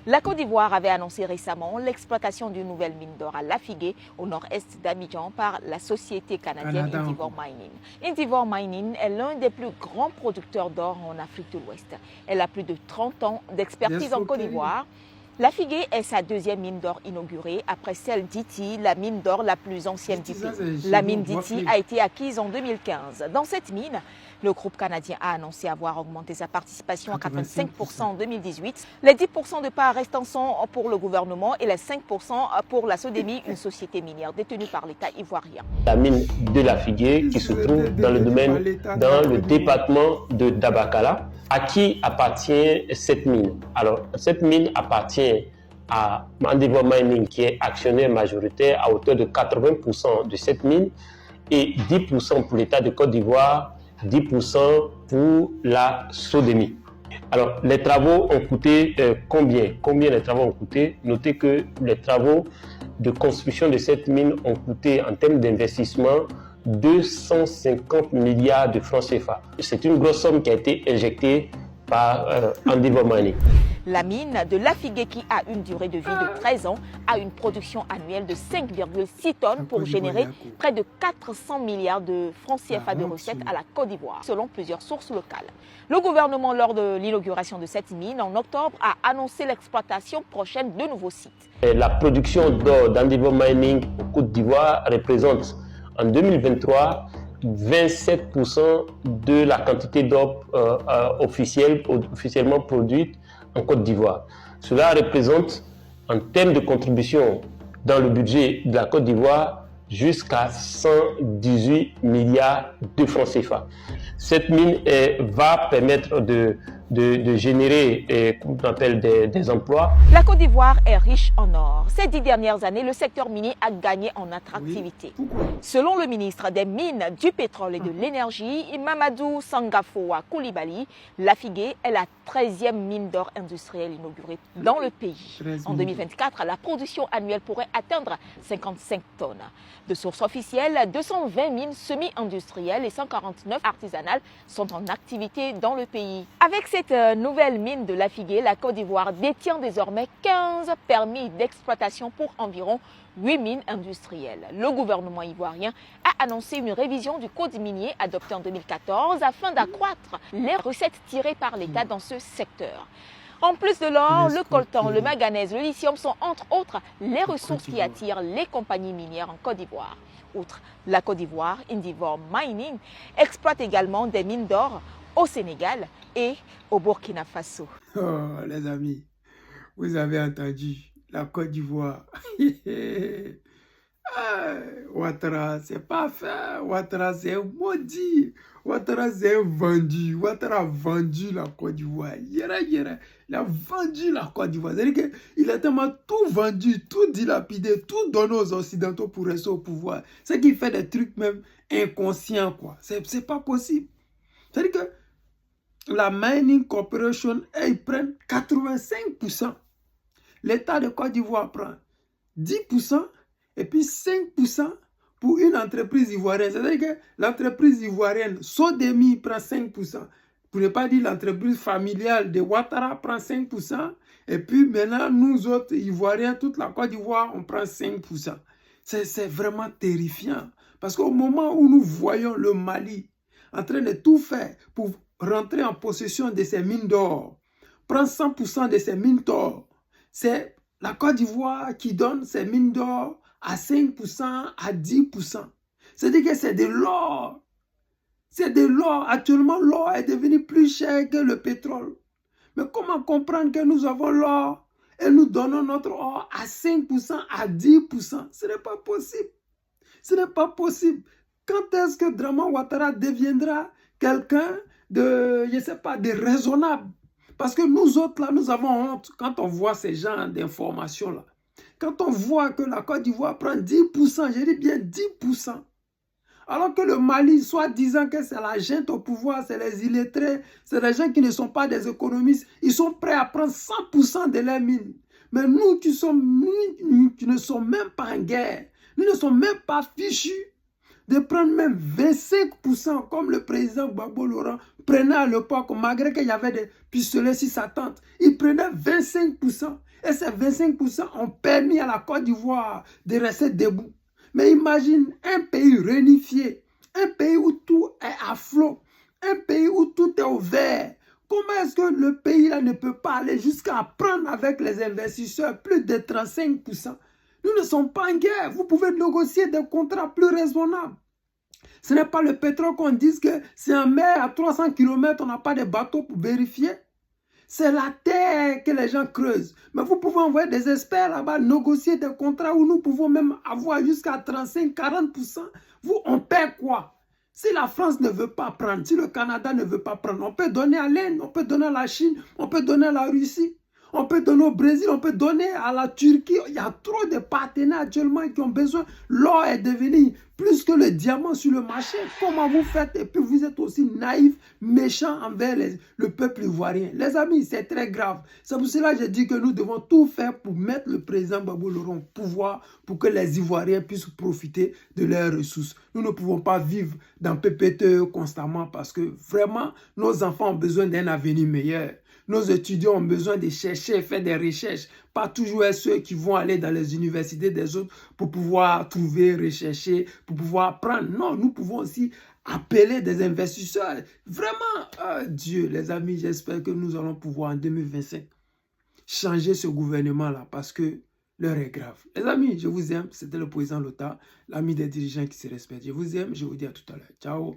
La Côte d'Ivoire avait annoncé récemment l'exploitation d'une nouvelle mine d'or à Lafigué, au nord-est d'Abidjan, par la société canadienne Indivore Mining. Indivore Mining est l'un des plus grands producteurs d'or en Afrique de l'Ouest. Elle a plus de 30 ans d'expertise en Côte d'Ivoire. Lafigué est sa deuxième mine d'or inaugurée après celle d'Ity, la mine d'or la plus ancienne du pays. La mine d'Ity a été acquise en 2015. Dans cette mine, le groupe canadien a annoncé avoir augmenté sa participation à 85% en 2018. Les 10% de parts restants sont pour le gouvernement et les 5% pour la Sodemi, une société minière détenue par l'État ivoirien. La mine de Lafigué qui se trouve dans le département de Dabakala. À qui appartient cette mine? Alors, cette mine appartient à Indivore Mining qui est actionnaire majoritaire à hauteur de 80% de cette mine et 10% pour l'État de Côte d'Ivoire, 10% pour la Sodemi. Alors, les travaux ont coûté combien? Combien les travaux ont coûté? Notez que les travaux de construction de cette mine ont coûté en termes d'investissement 250 milliards de francs CFA. C'est une grosse somme qui a été injectée par Indivore Mining. La mine de Lafigué, qui a une durée de vie de 13 ans, a une production annuelle de 5,6 tonnes pour générer près de 400 milliards de francs CFA de recettes à la Côte d'Ivoire, selon plusieurs sources locales. Le gouvernement, lors de l'inauguration de cette mine en octobre, a annoncé l'exploitation prochaine de nouveaux sites. La production d'or d'Indivore Mining en Côte d'Ivoire représente en 2023 27% de la quantité d'or officiellement produite en Côte d'Ivoire. Cela représente, en termes de contribution dans le budget de la Côte d'Ivoire, jusqu'à 118 milliards de francs CFA. Cette mine va permettre de générer on appelle des emplois. La Côte d'Ivoire est riche en or. Ces 10 dernières années, le secteur minier a gagné en attractivité. Selon le ministre des Mines, du Pétrole et de l'Énergie, Mamadou Sangafoa Koulibaly, Lafigué est la 13e mine d'or industrielle inaugurée dans le pays. En 2024, la production annuelle pourrait atteindre 55 tonnes. De sources officielles, 220 mines semi-industrielles et 149 artisanales sont en activité dans le pays. Avec cette nouvelle mine de Lafigué, la Côte d'Ivoire détient désormais 15 permis d'exploitation pour environ 8 mines industrielles. Le gouvernement ivoirien a annoncé une révision du code minier adopté en 2014 afin d'accroître les recettes tirées par l'État dans ce secteur. En plus de l'or, le coltan, le manganèse, le lithium sont entre autres les ressources qui attirent les compagnies minières en Côte d'Ivoire. Outre la Côte d'Ivoire, Indivore Mining exploite également des mines d'or au Sénégal et au Burkina Faso. Oh, les amis, vous avez entendu la Côte d'Ivoire. Ouattara, c'est pas fait. Ouattara, c'est un maudit. Ouattara, c'est un vendu. Ouattara a vendu la Côte d'Ivoire. Il a vendu la Côte d'Ivoire. C'est-à-dire qu'il a tellement tout vendu, tout dilapidé, tout donné aux Occidentaux pour rester au pouvoir. C'est qu'il fait des trucs même inconscients, quoi. C'est pas possible. C'est-à-dire que la Mining Corporation, ils prennent 85%. L'État de Côte d'Ivoire prend 10% et puis 5% pour une entreprise ivoirienne. C'est-à-dire que l'entreprise ivoirienne, Sodemi, prend 5%. Pour ne pas dire l'entreprise familiale de Ouattara prend 5%. Et puis maintenant, nous autres Ivoiriens, toute la Côte d'Ivoire, on prend 5%. C'est vraiment terrifiant. Parce qu'au moment où nous voyons le Mali en train de tout faire pour rentrer en possession de ces mines d'or, prendre 100% de ces mines d'or, c'est la Côte d'Ivoire qui donne ces mines d'or à 5%, à 10%. C'est-à-dire que c'est de l'or. C'est de l'or. Actuellement, l'or est devenu plus cher que le pétrole. Mais comment comprendre que nous avons l'or et nous donnons notre or à 5%, à 10%? Ce n'est pas possible. Ce n'est pas possible. Quand est-ce que Draman Ouattara deviendra quelqu'un de, je ne sais pas, de raisonnable? Parce que nous autres, là, nous avons honte quand on voit ces genres d'informations-là. Quand on voit que la Côte d'Ivoire prend 10%, je dis bien 10%, alors que le Mali, soit disant que c'est la junte au pouvoir, c'est les illettrés, c'est les gens qui ne sont pas des économistes, ils sont prêts à prendre 100% de leurs mines. Mais nous qui ne sommes même pas en guerre, nous ne sommes même pas fichus de prendre même 25%, comme le président Gbagbo Laurent prenaient à l'époque, malgré qu'il y avait des pistolets sur sa tente, ils prenaient 25%. Et ces 25% ont permis à la Côte d'Ivoire de rester debout. Mais imagine un pays réunifié, un pays où tout est à flot, un pays où tout est au vert. Comment est-ce que le pays là ne peut pas aller jusqu'à prendre avec les investisseurs plus de 35%? Nous ne sommes pas en guerre. Vous pouvez négocier des contrats plus raisonnables. Ce n'est pas le pétrole qu'on dise que c'est en mer à 300 km, on n'a pas de bateau pour vérifier. C'est la terre que les gens creusent. Mais vous pouvez envoyer des experts là-bas, négocier des contrats où nous pouvons même avoir jusqu'à 35-40%. Vous, on paie quoi? Si la France ne veut pas prendre, si le Canada ne veut pas prendre, on peut donner à l'Inde, on peut donner à la Chine, on peut donner à la Russie, on peut donner au Brésil, on peut donner à la Turquie. Il y a trop de partenaires actuellement qui ont besoin. L'or est devenu plus que le diamant sur le marché. Comment vous faites? Et puis vous êtes aussi naïf, méchant envers le peuple ivoirien. Les amis, c'est très grave. C'est pour cela que je dis que nous devons tout faire pour mettre le président Gbagbo Loro au pouvoir pour que les Ivoiriens puissent profiter de leurs ressources. Nous ne pouvons pas vivre dans PPTE constamment parce que vraiment, nos enfants ont besoin d'un avenir meilleur. Nos étudiants ont besoin de chercher, faire des recherches. Pas toujours être ceux qui vont aller dans les universités des autres pour pouvoir trouver, rechercher, pour pouvoir apprendre. Non, nous pouvons aussi appeler des investisseurs. Vraiment, Dieu, les amis, j'espère que nous allons pouvoir en 2025 changer ce gouvernement-là parce que l'heure est grave. Les amis, je vous aime. C'était le président Lota, l'ami des dirigeants qui se respectent. Je vous aime. Je vous dis à tout à l'heure. Ciao.